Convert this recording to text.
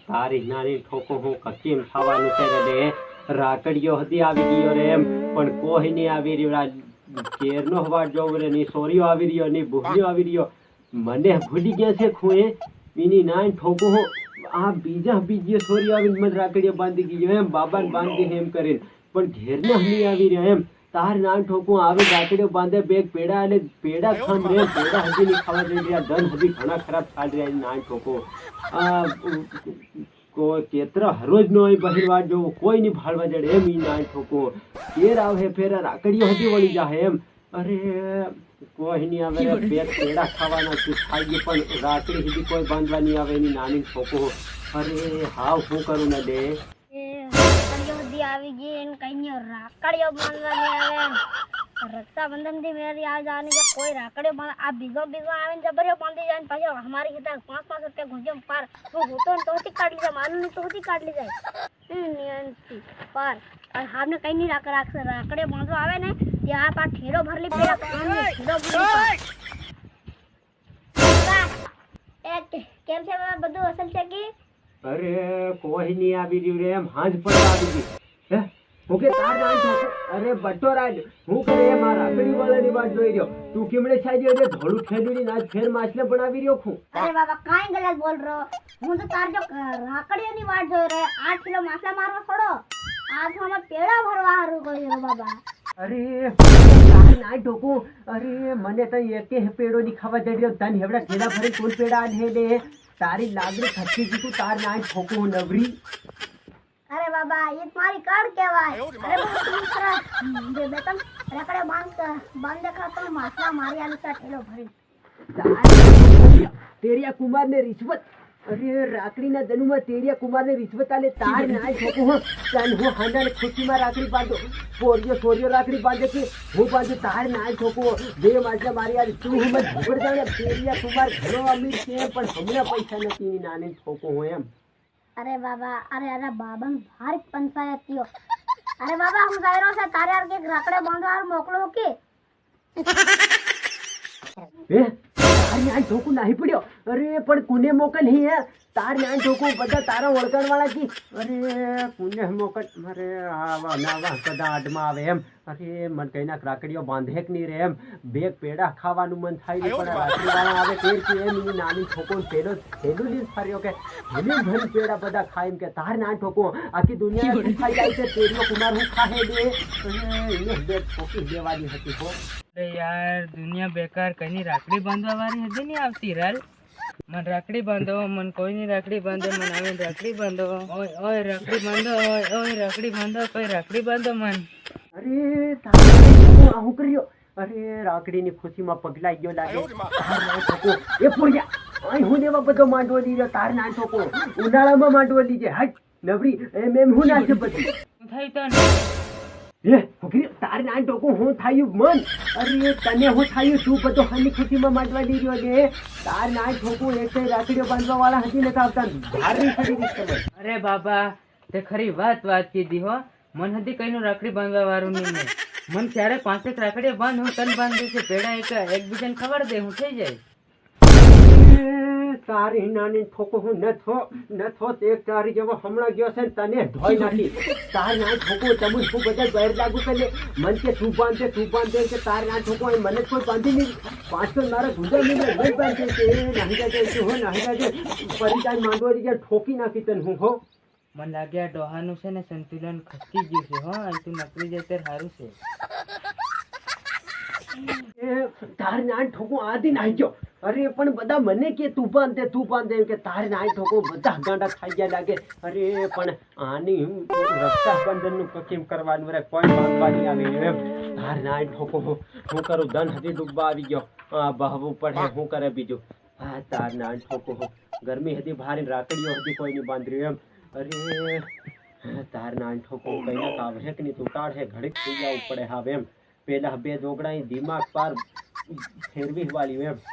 તારી નાની ઠોકો હું કેમ થવાનું છે રે રાખડીઓ હતી આવી ગયો રે એમ પણ કોઈ નહીં આવી રહ્યો કેરનો હવાટ જોવું રે ની સોરીઓ આવી રહ્યો ની બુહડીઓ આવી રહ્યો મને ભૂલી ગયા છે ખૂએ એની નાની ઠોકો હું આ બીજી સોરીઓ આવીને મને રાખડીઓ બાંધી ગયો એમ બાબાને બાંધી એમ કરીને પણ ઘેરના નહીં આવી રહ્યા એમ તાર નાન ઠોકું આવી રાખડીઓ બાંધે બેગ પેડા અને પેડા ખામ રે પેડા હજી નહીં ખાવા જઈ રહ્યા ધન હજી ઘણા ખરાબ ચાલી રહ્યા નાન ઠોકો કોઈ કેતરા હરોજ નો બહિરવાડ જોવું કોઈ નહીં ભાળવા જડે એમ ઈ નાન ઠોકો ફેર આવે ફેર રાખડીઓ હજી વળી જાય એમ અરે કોઈ નહીં આવે બેગ પેડા ખાવાના છે ખાઈએ પણ રાખડી હજી કોઈ બાંધવા નહીં આવે એની નાની ઠોકો અરે હાવ શું કરું ને દે આવી ગઈ ને કઈ રાખડીઓ બાંધવાની આવે રક્ષાબંધન થી મેરી આ જવાની છે કોઈ રાખડીઓ બાંધ આ બીજો આવીને જબરિયો બાંધી જાય ને પછી અમારી હિતા 5-5 રૂપિયા ગુંજમ પાર હું હોતો ને તોથી કાઢી જાય માનું ને તોથી કાઢી જાય નિયંતી પાર અને હામને કઈ નહીં રાખડીઓ બાંધવા આવે ને ત્યાં પાર ઠેરો ભરલી પેલા ઠેરો ભરલી કેમ છે બધું અસલ છે કે અરે કોઈ નહીં આવી રહ્યું રે એમ હાંજ પણ આવી ગઈ હે હું કે તાર નાન ઠોકો અરે બટો રાજ હું કરે એ મારા રાખડી વાળાની વાત જોઈ રહ્યો તું કેમણે સાજી અરે ધોળું ખેડુડી નાચ ફેર માછલે બનાવી રહ્યો છું અરે બાબા કાઈ ગલત બોલ રહ્યો હું તો તાર જો રાખડીઓની વાત જોઈ રહ્યો 8 કિલો માછલા મારવા છોડો આ તો અમે પેડા ભરવા હારું કર્યો બાબા અરે તાર નાન ઠોકો અરે મને તો એકે પેડો ની ખાવા જઈ રહ્યો તન હેવડા ઠેલા ભરી કોણ પેડા આને દે તારી લાગણી થકી જી તું તાર નાન ઠોકો નવરી અરે બાબા એ મારી કાળ કહેવાય અરે બાબા જે બેતન રાખડે બાંધ દેખા તો માછલા મારી આલુ તા ઠેલો ભરી તેરિયા કુમાર ને રિશ્વત અરે રાખડીના જન્મમાં તેરિયા કુમાર ને રિશ્વત આલે તાર નાન ઠોકો હું તન હું હાંડાને ખુશીમાં રાખડી બાંધો સોરિયો રાખડી બાંધે કે હું બાંધું તાર નાન ઠોકો બે માછલા મારી આલી તું હું મત ભૂગડ જાણે તેરિયા કુમાર ઘણો અમીર છે પણ હમણાં પૈસા નથી નાની ઠોકો હું એમ અરે બાબા અરે બાબા ભારી પંચાયત થયો અરે બાબા હું ગાયરો છે તારે આર કે રાખડે બાંધવા મોકલો કે એ તાર નાન ઠોકો નહીં પડ્યો અરે પણ કોને મોકલ હી હે તાર નાન ઠોકો બધા તારા ઓળખાણ વાળા કી અરે કોને મોકલ અરે આવા નાવા કદા આડમાં આવે એમ અરે મન કઈના રાખડીઓ બાંધે કે નહીં રે એમ બેગ પેડા ખાવાનું મન થાય ને પણ રાખડી વાળા આવે તેર કે એમ ની નાની ઠોકો પેલો થેલું લીધ ફર્યો કે ભલે ભલે પેડા બધા ખાય એમ કે તાર નાન ઠોકો આખી દુનિયા ખાઈ જાય છે તેરિયો કુમાર હું ખાહે દે અને બે ઠોકી દેવાની હતી હો અરે યાર દુનિયા બેકાર કઈની રાખડી બાંધવા વાળી હજી નહીં આવતી રાલ મને રાખડી બાંધો મને કોઈની રાખડી બાંધો મને આવીને રાખડી બાંધો ઓય રાખડી બાંધો ઓય રાખડી બાંધો કોઈ રાખડી બાંધો મન અરે તારે આવું કર્યો અરે રાખડીની ખુશીમાં પગલાઈ ગયો લાગે તાર નાન ઠોકો એ પોડિયા અહીં હું દેવા બધો માંડવો લીધો તાર નાન ઠોકો ઉનાળામાં માંડવો લીજે હટ નવરી એમ હું નાખે પછી શું થાય તને એ ફકરી તાર નાન ઠોકો હું થાયું મન અરે તને હું થાયું તું બધો હની ખુશીમાં માંડવા લઈ રહ્યો છે તાર નાન ઠોકો એક રાખડીઓ બાંધવા વાળા હજી નથી આવતા ભારી ખરી રીતે અરે બાબા તે ખરી વાત કીધી હો મન હજી કઈનું રાખડી બાંધવા વાળું નહીં મન ક્યારે 5 રાખડીઓ બાંધ હું તન બાંધી છે પેડા એકબીજાને ખબર દે હું થઈ જાય તારી નાની ઠોકો હું નથો તે તારી જેવો હમણાં ગયો છે તને ધોઈ નાખી તાર નાન ઠોકો તમે શું બધા બહાર લાગુ કરે મન કે તું બાંધે કે તાર નાન ઠોકો મને કોઈ બાંધી નહીં 5 મારા ગુંડા નહીં બાંધે કે નહીં જાય હો નહીં જાય પરિચાર માંડવો દીજે ઠોકી નાખી તને હું હો મને લાગ્યા ડોહાનું છે ને સંતુલન ખસકી ગયું છે હો અને તું નકરી જાય ત્યારે સારું છે તાર નાન ઠોકો આધી નાઈ ગયો અરે પણ બધા મને કે તું બાંધે કે તાર નાન ઠોકો બધા ગાંડા ખાઈ ગયા લાગે અરે પણ આની રક્ષાબંધન નું કેમ કરવાનું રે કોઈ બાંધવાની આવી રહ્યું એમ તાર નાન ઠોકો હું કરું ધન હજી ડૂબવા આવી ગયો બહવું પડે હું કરે બીજું હા તાર નાન ઠોકો ગરમી હતી ભારે રાખડીઓ હતી કોઈ નહીં બાંધી એમ અરે તાર નાન ઠોકો કઈ કામ હે કે નહીં તું કાઢે ઘડીક થઈ જવું પડે હવે એમ પેલા બે જોગડા દિમાગ પાર ફેરવી વાળી એમ